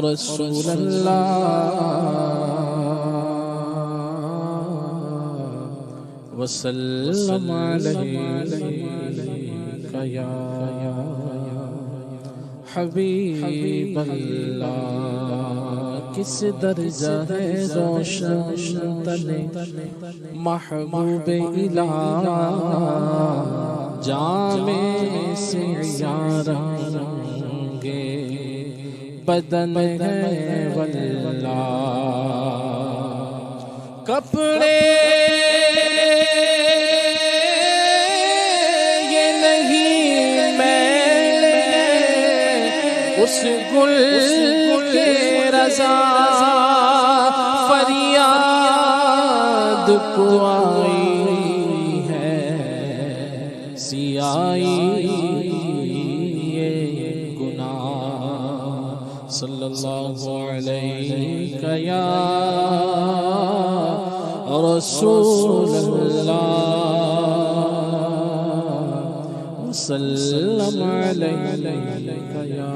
رسول اللہ وسلم علیک یا حبیب اللہ کس درجہ ہے روشن تنے محبوب الہ جام سے یارنگے بدن ہے واللہ کپڑے یہ نہیں میلے اس گل کے رضا فریاد کو آئی ہے سیائی صلی اللہ علیہ یا رسول اللہ وسلم علیہ یا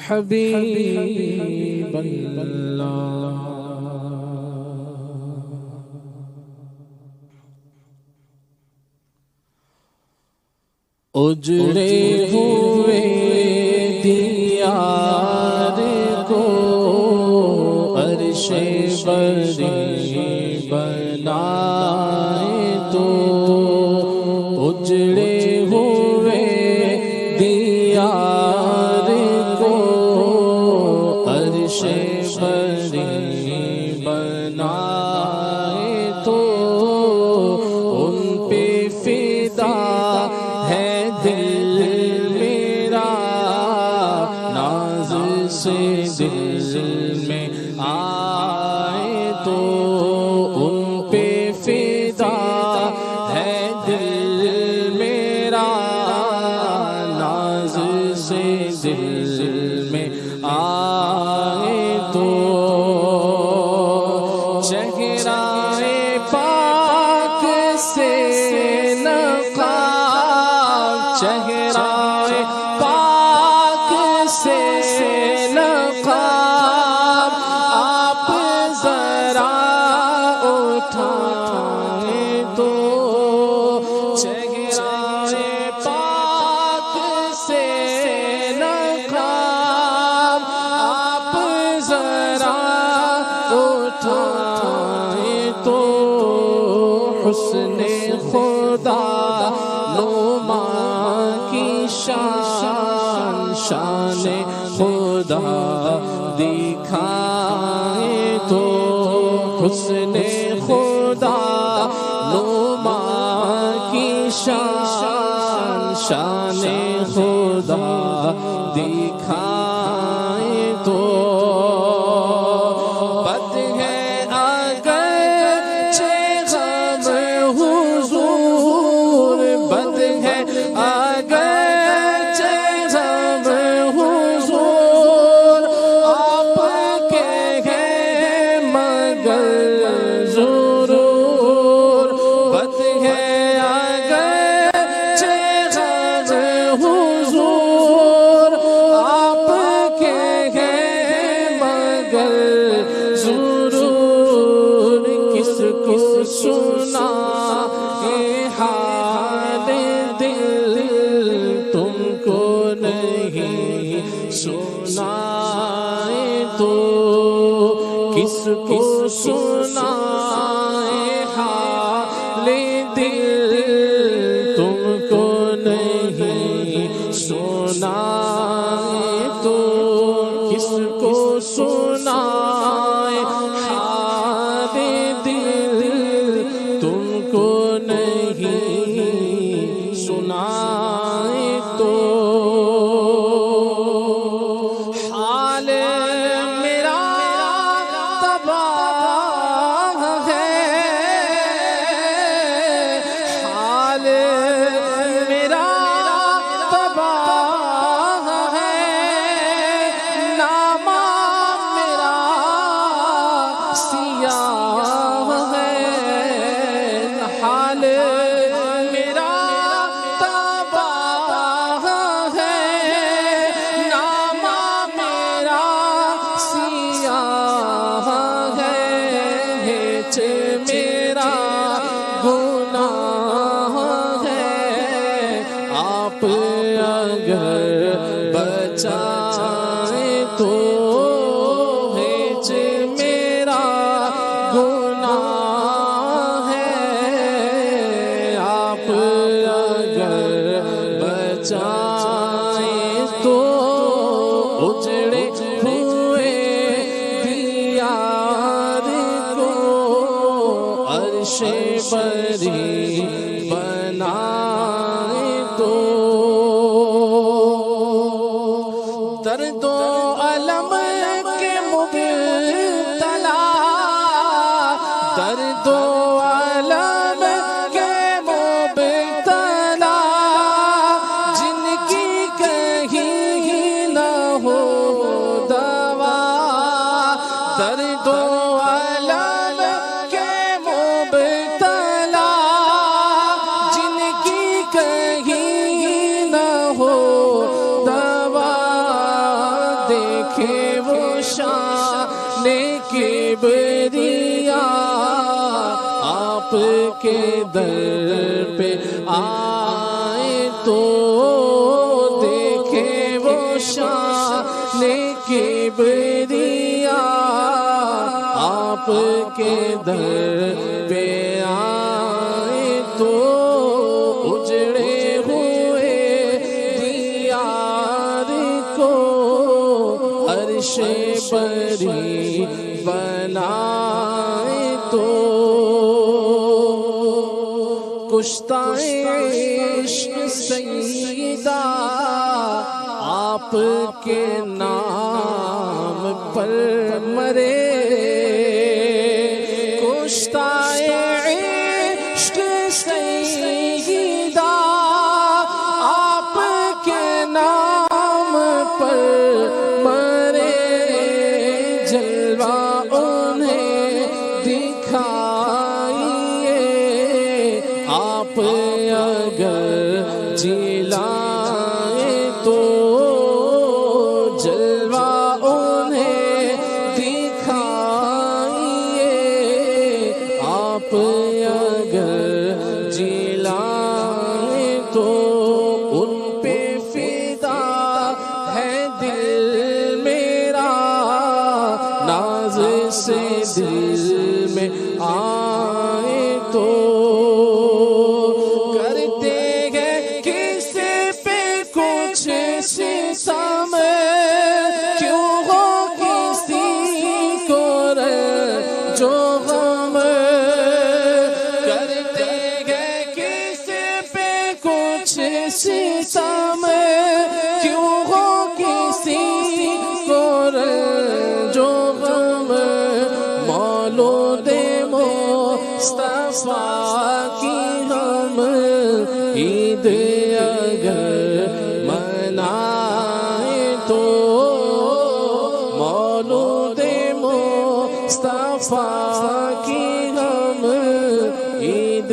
حبیب اللہ اجڑے ہوئے دیار کو عرش بری بنائے تو اجڑے ہوئے دیار کو عرش بری بنائے تو ان پہ فدا ہے دل میرا ناز سے دل میں آئے تو ان پہ فدا ہے دل میرا ناز سے دل میں آئے تو چہرہ پاک سے نقاب چہرہ پاک سے نقاب آپ ذرا اٹھائیں تو چہرہ پاک سے نقاب آپ ذرا اٹھائیں تو حسن خدا نما کی شان شان خدا دکھائیں تو حسن خدا نما کی شان شان خدا دکھائیں تو بد ہے اگرچہ غم حضور بد ہے اگرچہ غم حضور آپ کے ہیں مگر ضرور بد ہے اگرچہ غم حضور آپ کے ہیں مگر ضرور کس کو سنا حال دل تم کو نہیں سنائے تو کس کو سنائے حال دل تم کو نہیں سنائے تو کس کو سنائے حال دل تم کو نہیں سنائے تو حال میرا تباہ ہے حال میرا تباہ ہے نامہ میرا سیاہ ہے حال میرا تباہ ہے نام چاہیں تو اجڑے ہوئے دیار کو عرش بری بنائے تو درد و علم کے مبتلا درد و علم کے مبتلا جن کی کہیں نہ ہو دوا درد و علم کے مبتلا جن کی کہیں نہ ہو دوا دیکھے وہ شان کبریا آپ کے در پہ آئے تو دیکھے وہ شان کبریا آپ کے در پہ آئے تو اجڑے ہوئے دیار کو عرش بری بنائے تو کشتہ عشق سیدہ آپ کے نام پر مرے کشتہ عشق سیدہ آپ کے نام پر مرے جلوہ انہیں دکھائیے آپ اگر جلائیں تو جلوہ انہیں دکھائیے آپ اگر جلائیں تو ان پہ فدا ہے دل میرا ناز سے دل میں آئے تو کرتے ہیں کس پہ کچھ ستم کیوں ہو کسی کو جو غم کرتے ہیں کس پہ کچھ ستم کیوں ہو کسی کو جو غم مولود مصطفیٰ کی ہم عید اگر منائیں تو مولود مصطفیٰ کی ہم عید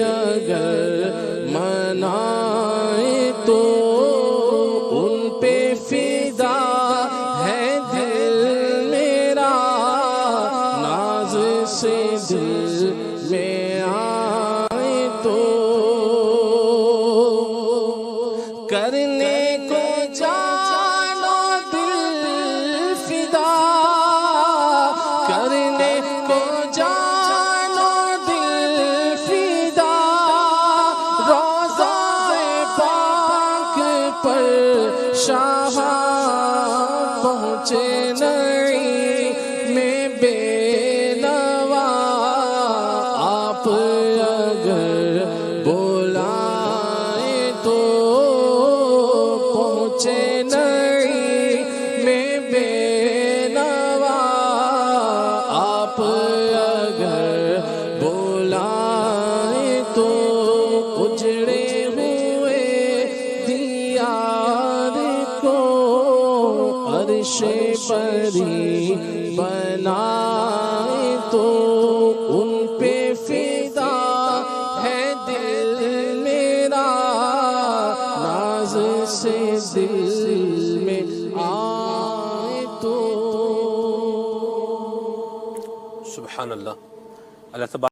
اگر منائیں تو ان پہ فدا ہے دل میرا ناز سے دل میں آئے تو کرنے کو جانو دل فدا کرنے کو جانو دل فدا روضہ پاک پر شاہ پہنچے نعیم میں بے نوا آپ اگر بلائیں تو پہنچے نعیم میں بے نوا آپ اگر بلائیں تو اجڑے ہوئے دیار کو عرش بری بنائے تو ان پہ فدا ہے دل میرا ناز سے دل میں آئے تو سبحان اللہ اللہ تبارک